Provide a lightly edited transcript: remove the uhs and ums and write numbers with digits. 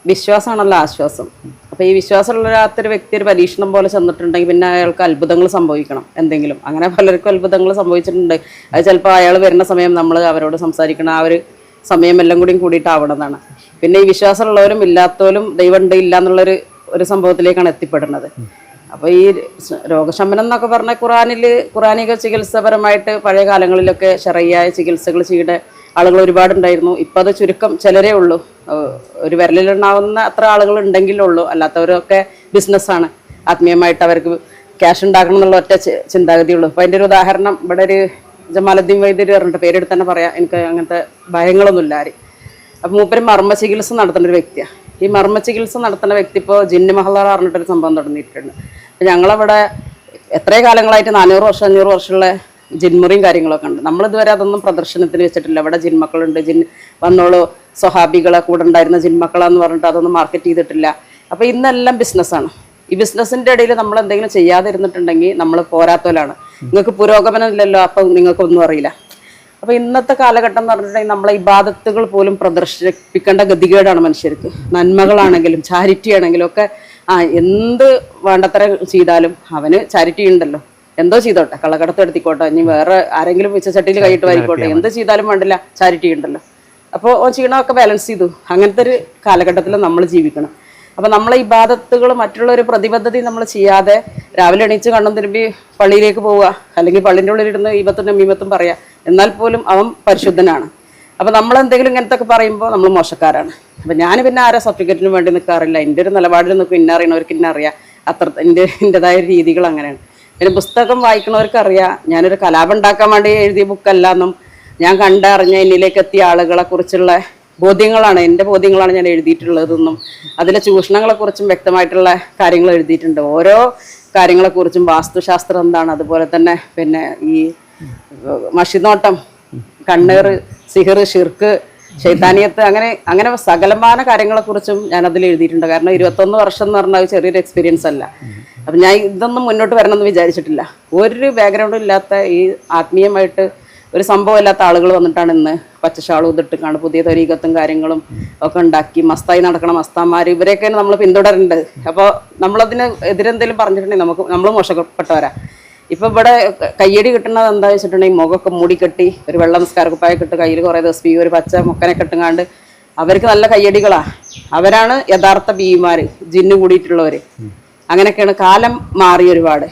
വിശ്വാസമാണല്ലോ ആശ്വാസം. അപ്പോൾ ഈ വിശ്വാസമുള്ളൊരു വ്യക്തി ഒരു പരീക്ഷണം പോലെ ചെന്നിട്ടുണ്ടെങ്കിൽ പിന്നെ അയാൾക്ക് അത്ഭുതങ്ങൾ സംഭവിക്കണം എന്തെങ്കിലും. അങ്ങനെ പലർക്കും അത്ഭുതങ്ങൾ സംഭവിച്ചിട്ടുണ്ട്. അത് ചിലപ്പോൾ അയാൾ വരുന്ന സമയം നമ്മൾ അവരോട് സംസാരിക്കണം ആ ഒരു സമയം എല്ലാം കൂടിയിട്ടാവണതാണ്. പിന്നെ ഈ വിശ്വാസമുള്ളവരും ഇല്ലാത്തവരും ദൈവം ഉണ്ട് ഇല്ല എന്നുള്ളൊരു സംഭവത്തിലേക്കാണ് എത്തിപ്പെടുന്നത്. അപ്പോൾ ഈ രോഗശമനം എന്നൊക്കെ പറഞ്ഞാൽ ഖുറാനിക ചികിത്സാപരമായിട്ട് പഴയ കാലങ്ങളിലൊക്കെ ശരയ്യായ ചികിത്സകൾ ചെയ്ത ആളുകൾ ഒരുപാടുണ്ടായിരുന്നു. ഇപ്പം അത് ചുരുക്കം ചിലരേ ഉള്ളൂ. ഒരു വിരലിലുണ്ടാവുന്ന അത്ര ആളുകൾ ഉണ്ടെങ്കിലേ ഉള്ളൂ. അല്ലാത്തവരൊക്കെ ബിസിനസ്സാണ്. ആത്മീയമായിട്ട് അവർക്ക് ക്യാഷ് ഉണ്ടാക്കണം എന്നുള്ള ഒറ്റ ചിന്താഗതിയുള്ളൂ. അപ്പോൾ അതിൻ്റെ ഒരു ഉദാഹരണം ഇവിടെ ഒരു ജമാലുദ്ദീൻ വൈദ്യർ പറഞ്ഞിട്ട് പേരെടുത്ത് തന്നെ പറയാം. എനിക്ക് അങ്ങനത്തെ ഭയങ്ങളൊന്നുമില്ല ആര്. അപ്പം മൂപ്പര് മർമ്മ ചികിത്സ നടത്തുന്ന ഒരു വ്യക്തിയാണ്. ഈ മർമ്മ ചികിത്സ നടത്തുന്ന വ്യക്തി ഇപ്പോൾ ജിന്ന് മഹള പറഞ്ഞിട്ടൊരു സംഭവം തുടങ്ങിയിട്ടുണ്ട്. അപ്പം ഞങ്ങളവിടെ എത്രയോ കാലങ്ങളായിട്ട് 400 വർഷം 500 വർഷമുള്ള ജിൻമുറിയും കാര്യങ്ങളൊക്കെ ഉണ്ട്. നമ്മളിതുവരെ അതൊന്നും പ്രദർശനത്തിന് വെച്ചിട്ടില്ല. ഇവിടെ ജിന്മക്കളുണ്ട്, വന്നോളൂ സ്വഹാബികളെ കൂടെ ഉണ്ടായിരുന്ന ജിന്മക്കളെന്ന് പറഞ്ഞിട്ട് അതൊന്നും മാർക്കറ്റ് ചെയ്തിട്ടില്ല. അപ്പോൾ ഇന്നെല്ലാം ബിസിനസ്സാണ്. ഈ ബിസിനസ്സിൻ്റെ ഇടയിൽ നമ്മൾ എന്തെങ്കിലും ചെയ്യാതിരുന്നിട്ടുണ്ടെങ്കിൽ നമ്മൾ പോരാത്തോലാണ്. നിങ്ങൾക്ക് പുരോഗമനം ഇല്ലല്ലോ, അപ്പം നിങ്ങൾക്കൊന്നും അറിയില്ല. അപ്പോൾ ഇന്നത്തെ കാലഘട്ടം എന്ന് പറഞ്ഞിട്ടുണ്ടെങ്കിൽ നമ്മളെ ഇബാദത്തുകൾ പോലും പ്രദർശിപ്പിക്കേണ്ട ഗതികേടാണ് മനുഷ്യർക്ക്. നന്മകളാണെങ്കിലും ചാരിറ്റി ആണെങ്കിലും ഒക്കെ എന്ത് വേണ്ടത്ര ചെയ്താലും അവന് ചാരിറ്റി ഉണ്ടല്ലോ, എന്തോ ചെയ്തോട്ടെ, കള്ളക്കടത്ത് എടുത്തിക്കോട്ടെ, ഇനി വേറെ ആരെങ്കിലും വെച്ചച്ചട്ടിയിൽ കൈയിട്ട് വായിക്കോട്ടെ, എന്ത് ചെയ്താലും വേണ്ടില്ല, ചാരിറ്റി ഉണ്ടല്ലോ. അപ്പോൾ ചെയ്യണമൊക്കെ ബാലൻസ് ചെയ്തു. അങ്ങനത്തെ ഒരു കാലഘട്ടത്തിൽ നമ്മൾ ജീവിക്കണം. അപ്പോൾ നമ്മളെ ഇബാദത്തുകൾ മറ്റുള്ളൊരു പ്രതിബദ്ധത നമ്മൾ ചെയ്യാതെ രാവിലെ എണീച്ച് കണ്ണും തിരുമ്പി പള്ളിയിലേക്ക് പോവുക, അല്ലെങ്കിൽ പള്ളിൻ്റെ ഉള്ളിലിരുന്ന് ഈബത്തും മീമത്തും പറയാം, എന്നാൽ പോലും അവൻ പരിശുദ്ധനാണ്. അപ്പോൾ നമ്മളെന്തെങ്കിലും ഇങ്ങനത്തെ ഒക്കെ പറയുമ്പോൾ നമ്മൾ മോശക്കാരാണ്. അപ്പോൾ ഞാൻ പിന്നെ ആരെ സർട്ടിഫിക്കറ്റിന് വേണ്ടി നിൽക്കാറില്ല. എൻ്റെ ഒരു നിലപാടിൽ നിൽക്കും. ഇന്നറിയണവർക്ക് ഇന്നറിയാം. എൻ്റെതായ രീതികൾ അങ്ങനെയാണ്. പിന്നെ പുസ്തകം വായിക്കണവർക്കറിയാം ഞാനൊരു കലാപം ഉണ്ടാക്കാൻ വേണ്ടി എഴുതിയ ബുക്കല്ല എന്നും, ഞാൻ കണ്ടറിഞ്ഞ എന്നിലേക്ക് എത്തിയ ആളുകളെ കുറിച്ചുള്ള ബോധ്യങ്ങളാണ്, എൻ്റെ ബോധ്യങ്ങളാണ് ഞാൻ എഴുതിയിട്ടുള്ളതെന്നും അതിലെ ചൂഷണങ്ങളെക്കുറിച്ചും വ്യക്തമായിട്ടുള്ള കാര്യങ്ങൾ എഴുതിയിട്ടുണ്ട്. ഓരോ കാര്യങ്ങളെക്കുറിച്ചും വാസ്തുശാസ്ത്രം എന്താണ്, അതുപോലെ തന്നെ പിന്നെ ഈ മഷിനോട്ടം, കണ്ണേറ്, സിഹിർ, ഷിർക്ക്, ശൈത്താനിയത്ത്, അങ്ങനെ സകലമായ കാര്യങ്ങളെക്കുറിച്ചും ഞാനതിൽ എഴുതിയിട്ടുണ്ട്. കാരണം 21 വർഷം എന്ന് പറഞ്ഞാൽ ചെറിയൊരു എക്സ്പീരിയൻസ് അല്ല. അപ്പം ഞാൻ ഇതൊന്നും മുന്നോട്ട് വരണമെന്ന് വിചാരിച്ചിട്ടില്ല. ഒരു ബാക്ക്ഗ്രൗണ്ടും ഇല്ലാത്ത ഈ ആത്മീയമായിട്ട് ഒരു സംഭവം ഇല്ലാത്ത ആളുകൾ വന്നിട്ടാണ് ഇന്ന് പച്ചശാളും ഇതിട്ടിക്കാണ് പുതിയ തരീകത്തും കാര്യങ്ങളും ഒക്കെ ഉണ്ടാക്കി മസ്തായി നടക്കണ മസ്താന്മാർ, ഇവരെയൊക്കെയാണ് നമ്മൾ പിന്തുടരുന്നുണ്ട്. അപ്പോൾ നമ്മളതിന് എതിരെന്തെങ്കിലും പറഞ്ഞിട്ടുണ്ടെങ്കിൽ നമ്മൾ മോശപ്പെട്ടവരാ. ഇപ്പം ഇവിടെ കയ്യടി കിട്ടുന്നത് എന്താ വെച്ചിട്ടുണ്ടെങ്കിൽ മുഖമൊക്കെ മൂടിക്കെട്ടി ഒരു വെള്ള നിസ്കാരക്കുപ്പായൊക്കെ ഇട്ട് കയ്യിൽ കുറേ ദിവസം ഒരു പച്ച മുക്കനെ കെട്ടുങ്ങാണ്ട് അവർക്ക് നല്ല കയ്യടികളാണ്. അവരാണ് യഥാർത്ഥ ബീമാർ, ജിന്ന് കൂടിയിട്ടുള്ളവർ. അങ്ങനെയൊക്കെയാണ്. കാലം മാറി ഒരുപാട്.